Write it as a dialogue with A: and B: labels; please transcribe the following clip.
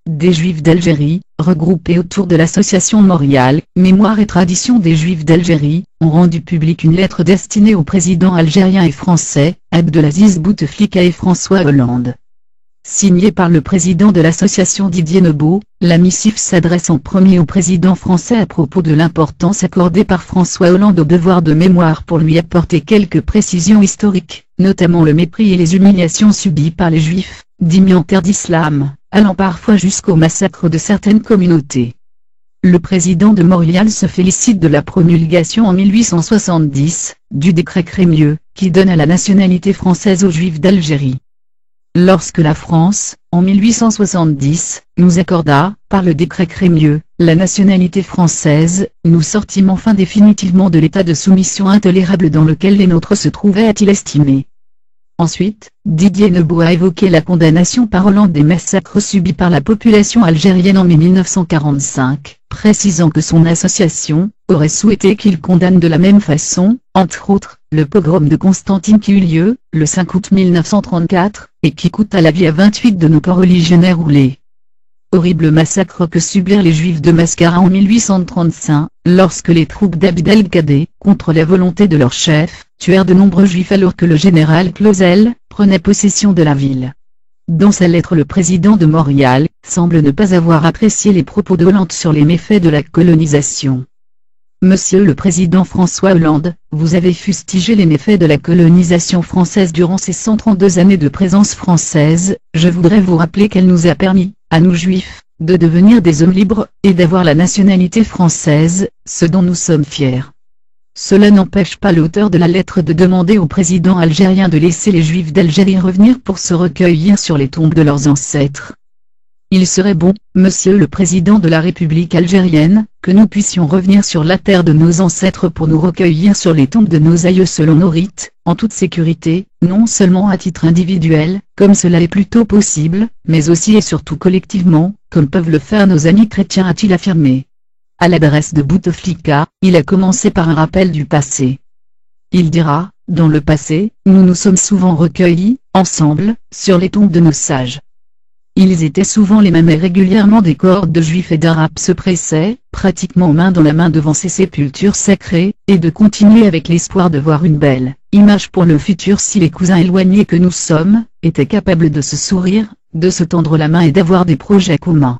A: des Juifs d'Algérie, regroupés autour de l'association Montréal, Mémoire et Tradition des Juifs d'Algérie, ont rendu publique une lettre destinée aux présidents algériens et français, Abdelaziz Bouteflika et François Hollande. Signée par le président de l'association Didier Nebaud, la missive s'adresse en premier au président français à propos de l'importance accordée par François Hollande au devoir de mémoire pour lui apporter quelques précisions historiques, notamment le mépris et les humiliations subies par les Juifs, dignitaires d'islam, allant parfois jusqu'au massacre de certaines communautés. Le président de Montréal se félicite de la promulgation en 1870, du décret Crémieux, qui donne à la nationalité française aux Juifs d'Algérie. Lorsque la France, en 1870, nous accorda, par le décret Crémieux, la nationalité française, nous sortîmes enfin définitivement de l'état de soumission intolérable dans lequel les nôtres se trouvaient, a-t-il estimé. Ensuite, Didier Nebaud a évoqué la condamnation par Hollande des massacres subis par la population algérienne en mai 1945, précisant que son association aurait souhaité qu'il condamne de la même façon, entre autres, le pogrom de Constantine qui eut lieu, le 5 août 1934, et qui coûta la vie à 28 de nos coreligionnaires roulés. Horrible massacre que subirent les Juifs de Mascara en 1835, lorsque les troupes d'Abd el-Kadé, contre la volonté de leur chef, tuèrent de nombreux Juifs alors que le général Clausel prenait possession de la ville. Dans sa lettre, le président de Montréal semble ne pas avoir apprécié les propos de Hollande sur les méfaits de la colonisation. Monsieur le Président François Hollande, vous avez fustigé les méfaits de la colonisation française durant ces 132 années de présence française. Je voudrais vous rappeler qu'elle nous a permis, à nous Juifs, de devenir des hommes libres, et d'avoir la nationalité française, ce dont nous sommes fiers. Cela n'empêche pas l'auteur de la lettre de demander au président algérien de laisser les Juifs d'Algérie revenir pour se recueillir sur les tombes de leurs ancêtres. Il serait bon, Monsieur le Président de la République algérienne, que nous puissions revenir sur la terre de nos ancêtres pour nous recueillir sur les tombes de nos aïeux selon nos rites, en toute sécurité, non seulement à titre individuel, comme cela est plutôt possible, mais aussi et surtout collectivement, comme peuvent le faire nos amis chrétiens, a-t-il affirmé. À l'adresse de Bouteflika, il a commencé par un rappel du passé. Il dira, dans le passé, nous nous sommes souvent recueillis, ensemble, sur les tombes de nos sages. Ils étaient souvent les mêmes et régulièrement des cohortes de Juifs et d'Arabes se pressaient, pratiquement main dans la main devant ces sépultures sacrées, et de continuer avec l'espoir de voir une belle image pour le futur si les cousins éloignés que nous sommes, étaient capables de se sourire, de se tendre la main et d'avoir des projets communs.